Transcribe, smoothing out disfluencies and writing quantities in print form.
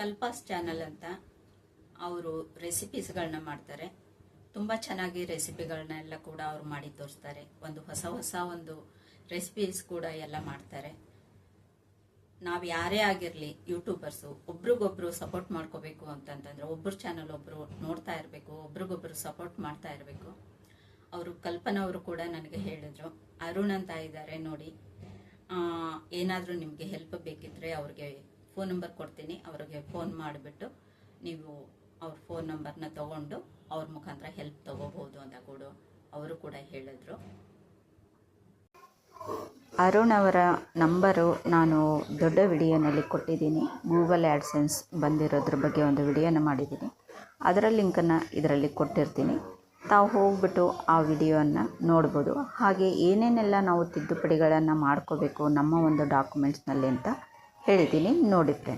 ಕಲ್ಪಾಸ್ channel ಅಂತ ಅವರು ರೆಸಿಪೀಸ್ಗಳನ್ನ ಮಾಡ್ತಾರೆ. ತುಂಬ ಚೆನ್ನಾಗಿ ರೆಸಿಪಿಗಳನ್ನೆಲ್ಲ ಕೂಡ ಅವ್ರು ಮಾಡಿ ತೋರಿಸ್ತಾರೆ. ಒಂದು ಹೊಸ ಒಂದು ರೆಸಿಪೀಸ್ ಕೂಡ ಎಲ್ಲ ಮಾಡ್ತಾರೆ. ನಾವು ಯಾರೇ ಆಗಿರಲಿ ಯೂಟ್ಯೂಬರ್ಸು ಒಬ್ರಿಗೊಬ್ರು ಸಪೋರ್ಟ್ ಮಾಡ್ಕೋಬೇಕು ಅಂತಂತಂದ್ರೆ ಒಬ್ಬರು ಚಾನಲ್ ಒಬ್ರು ನೋಡ್ತಾ ಇರಬೇಕು, ಒಬ್ರಿಗೊಬ್ರು ಸಪೋರ್ಟ್ ಮಾಡ್ತಾ ಇರಬೇಕು. ಅವರು ಕಲ್ಪನಾ ಅವರು ಕೂಡ ನನಗೆ ಹೇಳಿದ್ರು, ಅರುಣ್ ಅಂತ ಇದ್ದಾರೆ ನೋಡಿ, ಏನಾದರೂ ನಿಮಗೆ ಹೆಲ್ಪ್ ಬೇಕಿದ್ರೆ ಅವ್ರಿಗೆ ಫೋನ್ ನಂಬರ್ ಕೊಡ್ತೀನಿ, ಅವ್ರಿಗೆ ಫೋನ್ ಮಾಡಿಬಿಟ್ಟು ನೀವು ಅವ್ರ ಫೋನ್ ನಂಬರ್ನ ತಗೊಂಡು ಅವ್ರ ಮುಖಾಂತರ ಹೆಲ್ಪ್ ತಗೋಬಹುದು ಅಂತ ಕೂಡ ಅವರು ಕೂಡ ಹೇಳಿದ್ರು. ಅರುಣ್ ಅವರ ನಂಬರು ನಾನು ದೊಡ್ಡ ವಿಡಿಯೋನಲ್ಲಿ ಕೊಟ್ಟಿದ್ದೀನಿ. ಗೂಗಲ್ ಆ್ಯಡ್ಸೆನ್ಸ್ ಬಂದಿರೋದ್ರ ಬಗ್ಗೆ ಒಂದು ವಿಡಿಯೋನ ಮಾಡಿದ್ದೀನಿ. ಅದರ ಲಿಂಕನ್ನು ಇದರಲ್ಲಿ ಕೊಟ್ಟಿರ್ತೀನಿ. ತಾವು ಹೋಗ್ಬಿಟ್ಟು ಆ ವಿಡಿಯೋನ ನೋಡ್ಬೋದು. ಹಾಗೆ ಏನೇನೆಲ್ಲ ನಾವು ತಿದ್ದುಪಡಿಗಳನ್ನು ಮಾಡ್ಕೋಬೇಕು ನಮ್ಮ ಒಂದು ಡಾಕ್ಯುಮೆಂಟ್ಸ್ನಲ್ಲಿ ಅಂತ ಹೇಳಿದ್ದೀನಿ, ನೋಡಿ ಫ್ರೆಂಡ್ಸ್.